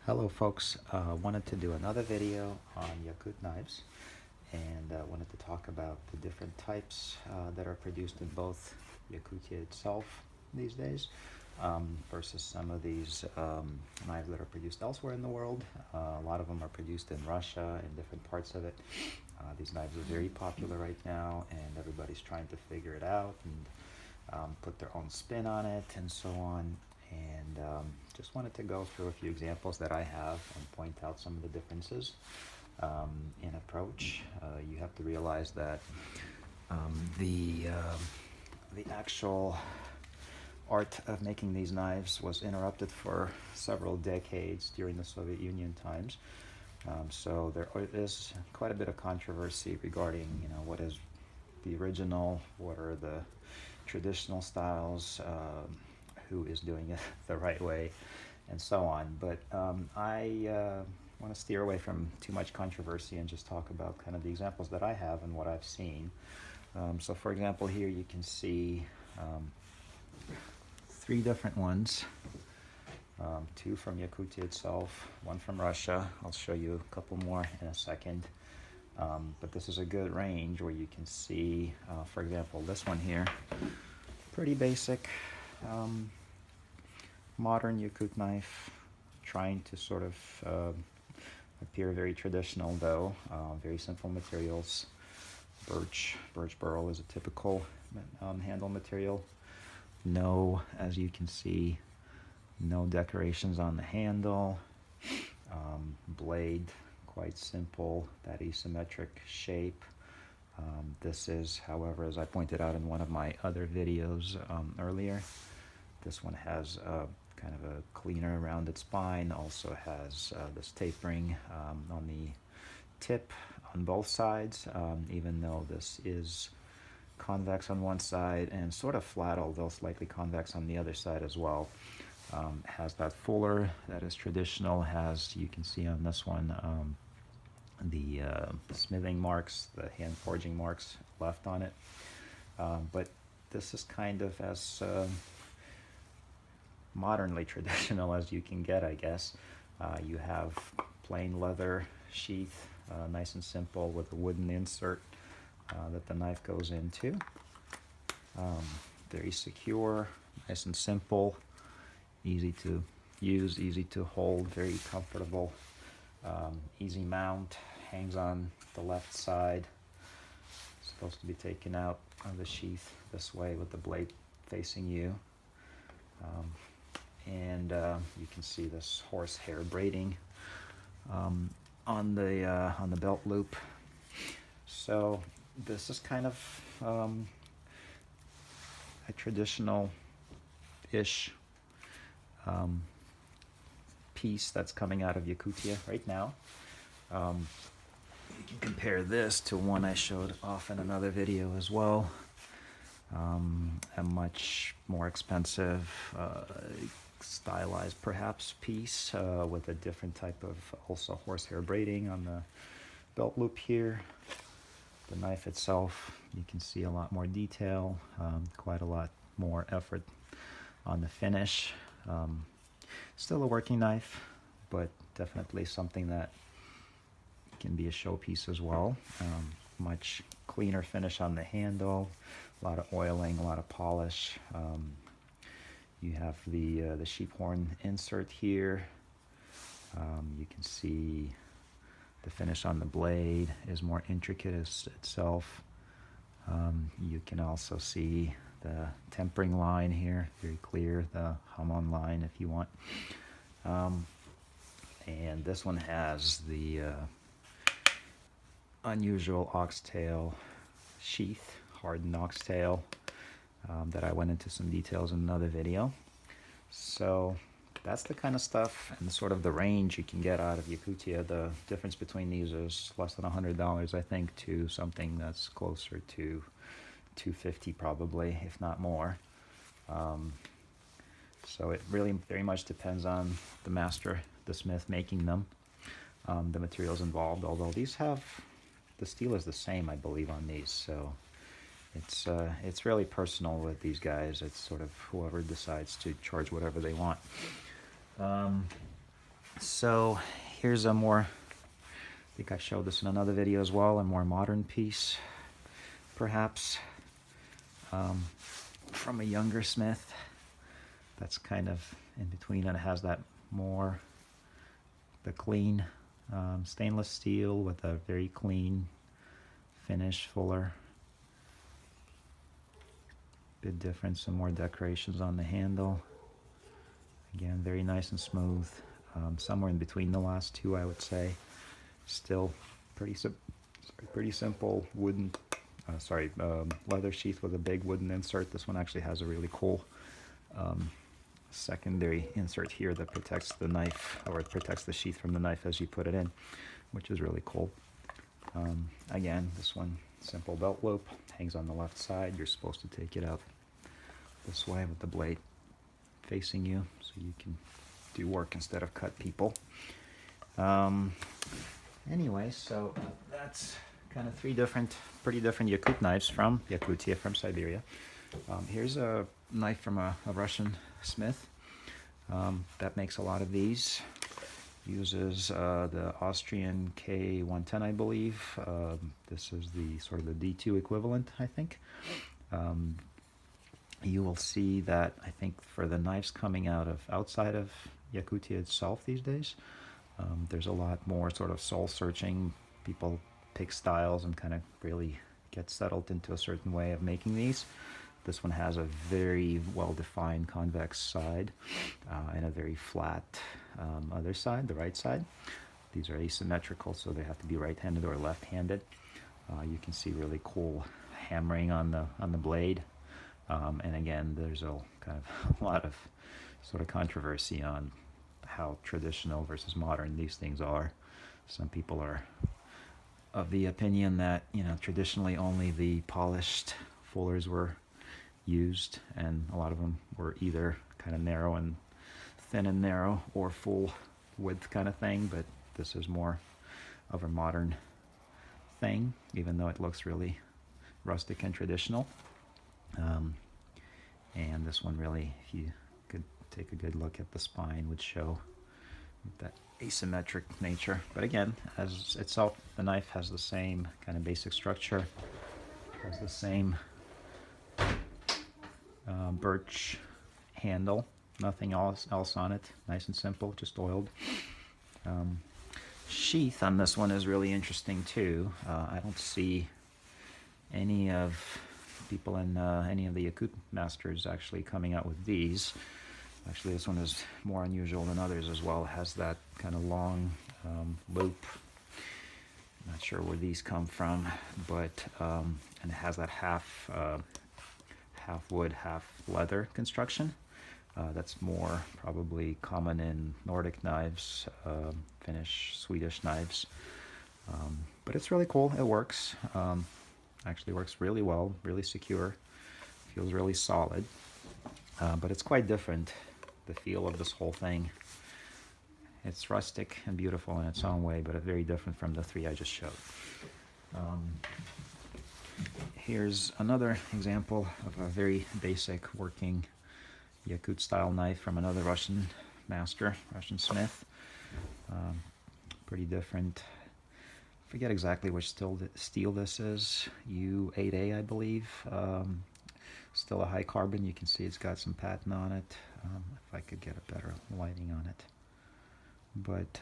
Hello folks, wanted to do another video on Yakut knives and wanted to talk about the different types that are produced in both Yakutia itself these days versus some of these knives that are produced elsewhere in the world. A lot of them are produced in Russia and different parts of it. These knives are very popular right now and everybody's trying to figure it out and put their own spin on it and so on. And just wanted to go through a few examples that I have and point out some of the differences in approach. You have to realize that the actual art of making these knives was interrupted for several decades during the Soviet Union times. So there is quite a bit of controversy regarding, what is the original, what are the traditional styles, who is doing it the right way, and so on. But I want to steer away from too much controversy and just talk about kind of the examples that I have and what I've seen. So for example, here you can see three different ones. Two from Yakutia itself, one from Russia. I'll show you a couple more in a second. But this is a good range where you can see, for example, this one here, pretty basic modern Yakut knife, trying to sort of appear very traditional though. Very simple materials. Birch burl is a typical handle material. No, as you can see, no decorations on the handle. Blade, quite simple, that asymmetric shape. This is, however, as I pointed out in one of my other videos earlier, this one has kind of a cleaner rounded spine, also has this tapering on the tip on both sides, even though this is convex on one side and sort of flat, although slightly convex on the other side as well. Has that fuller that is traditional, has, you can see on this one, the smithing marks, the hand forging marks left on it. But this is kind of as modernly traditional as you can get, I guess. You have plain leather sheath, nice and simple, with a wooden insert that the knife goes into. Very secure, nice and simple, easy to use, easy to hold, very comfortable, easy mount, hangs on the left side. Supposed to be taken out of the sheath this way with the blade facing you. And you can see this horsehair braiding on the belt loop. So this is kind of a traditional-ish piece that's coming out of Yakutia right now. You can compare this to one I showed off in another video as well. A much more expensive, stylized perhaps piece with a different type of also horsehair braiding on the belt loop here. The knife itself, you can see a lot more detail, quite a lot more effort on the finish. Still a working knife, but definitely something that can be a showpiece as well. Much cleaner finish on the handle, a lot of oiling, a lot of polish. You have the sheep horn insert here. You can see the finish on the blade is more intricate itself. You can also see the tempering line here, very clear, the hum-on line if you want. And this one has the unusual oxtail sheath, hardened oxtail, that I went into some details in another video. So that's the kind of stuff and sort of the range you can get out of Yakutia. The difference between these is less than $100, I think, to something that's closer to $250 probably, if not more. So it really very much depends on the master, the smith making them, the materials involved, although these have, the steel is the same, I believe, on these, so it's really personal with these guys. It's sort of whoever decides to charge whatever they want. So here's a more, I think I showed this in another video as well, a more modern piece, perhaps, from a younger smith. That's kind of in between, and it has that more, the clean stainless steel with a very clean finish, fuller. Bit different, some more decorations on the handle. Again, very nice and smooth. Somewhere in between the last two, I would say. Still pretty simple wooden, leather sheath with a big wooden insert. This one actually has a really cool secondary insert here that protects the knife, or it protects the sheath from the knife as you put it in, which is really cool. Again, this one, simple belt loop, hangs on the left side. You're supposed to take it out this way with the blade facing you so you can do work instead of cut people. Anyway, so that's kind of three pretty different Yakut knives from Yakutia, from Siberia. Here's a knife from a Russian smith that makes a lot of these. Uses the Austrian K110, I believe. This is the sort of the D2 equivalent, I think. You will see that, I think, for the knives coming outside of Yakutia itself these days, there's a lot more sort of soul searching. People pick styles and kind of really get settled into a certain way of making these. This one has a very well-defined convex side and a very flat other side, the right side. These are asymmetrical, so they have to be right-handed or left-handed. You can see really cool hammering on the blade. And again, there's a lot of sort of controversy on how traditional versus modern these things are. Some people are of the opinion that, traditionally only the polished fullers were used, and a lot of them were either kind of narrow and thin and narrow, or full width kind of thing. But this is more of a modern thing, even though it looks really rustic and traditional. And this one really, if you could take a good look at the spine, would show that asymmetric nature. But again, as itself, the knife has the same kind of basic structure, has the same birch handle, nothing else on it, nice and simple, just oiled. Sheath on this one is really interesting too. I don't see any of people in any of the Yakut masters actually coming out with these. Actually, this one is more unusual than others as well. It has that kind of long loop. Not sure where these come from, but and it has that half wood, half leather construction. That's more probably common in Nordic knives, Finnish, Swedish knives. But it's really cool. It works. Actually works really well, really secure, feels really solid. But it's quite different, the feel of this whole thing. It's rustic and beautiful in its own way, but very different from the three I just showed. Here's another example of a very basic working Yakut style knife from another Russian master, Russian smith. Pretty different. Forget exactly which steel this is. U8A, I believe. Still a high carbon. You can see it's got some patina on it. If I could get a better lighting on it. But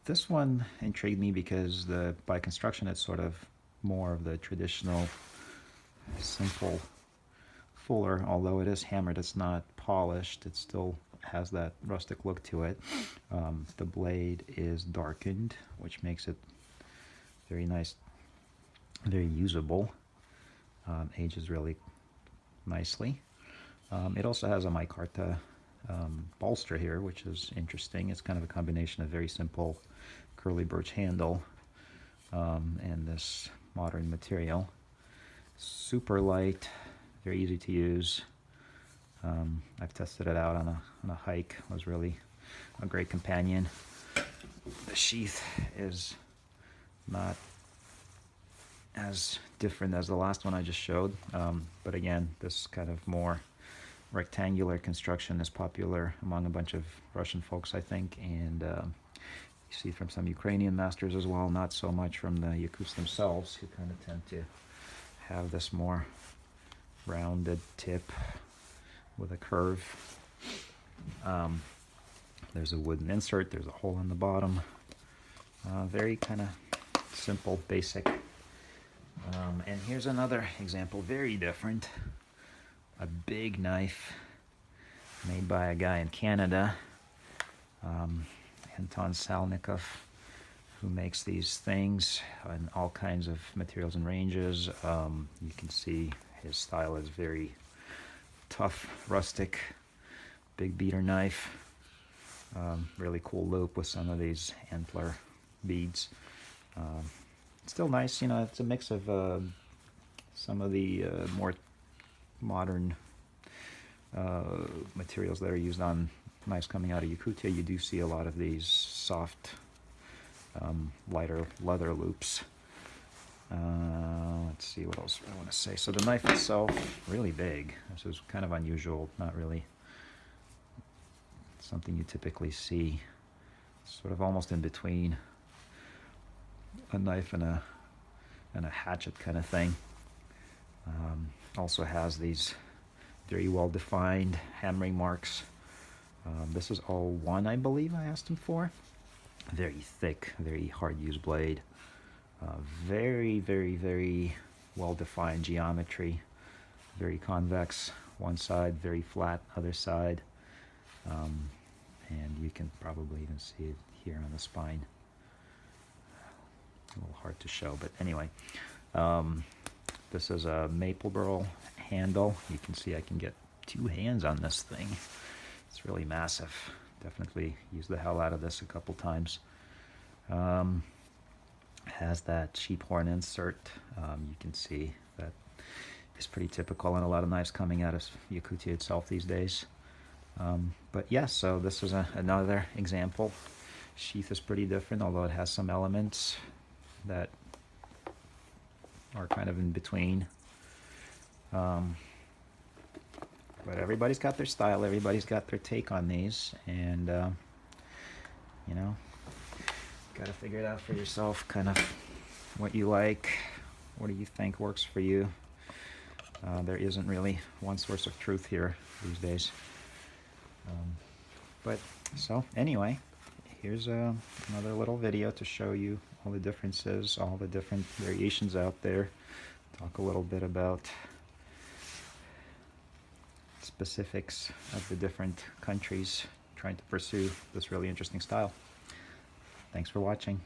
this one intrigued me because by construction it's sort of more of the traditional simple fuller. Although it is hammered, it's not polished. It still has that rustic look to it. The blade is darkened, which makes it very nice, very usable. Ages really nicely. It also has a micarta bolster here, which is interesting. It's kind of a combination of very simple curly birch handle and this modern material. Super light, very easy to use. I've tested it out on a hike. It was really a great companion. The sheath is not as different as the last one I just showed, but again, this kind of more rectangular construction is popular among a bunch of Russian folks, I think, and you see from some Ukrainian masters as well, not so much from the Yakuts themselves, who kind of tend to have this more rounded tip with a curve. There's a wooden insert, there's a hole in the bottom. Very kind of simple, basic. And here's another example, very different. A big knife made by a guy in Canada, Anton Salnikov, who makes these things in all kinds of materials and ranges. You can see his style is very tough, rustic, big beater knife. Really cool loop with some of these antler beads. Still nice, you know, it's a mix of some of the more modern materials that are used on knives coming out of Yakutia. You do see a lot of these soft, lighter leather loops. Let's see what else I want to say. So the knife itself, really big. This is kind of unusual, not really something you typically see. Sort of almost in between a knife and a hatchet kind of thing. Also has these very well defined hammering marks. This is all one, I believe I asked him for. Very thick, very hard used blade. Very, very, very well defined geometry. Very convex one side, very flat other side. And you can probably even see it here on the spine. A little hard to show, but anyway. This is a maple burl handle. You can see I can get 2 hands on this thing. It's really massive. Definitely used the hell out of this a couple times. Has that sheep horn insert. You can see that is pretty typical in a lot of knives coming out of Yakutia itself these days. But yeah, so this is another example. Sheath is pretty different, although it has some elements that are kind of in between. But everybody's got their style, everybody's got their take on these, and you know, gotta figure it out for yourself, kind of what you like, what do you think works for you. There isn't really one source of truth here these days. But so anyway, here's another little video to show you all the differences, all the different variations out there. Talk a little bit about specifics of the different countries trying to pursue this really interesting style. Thanks for watching.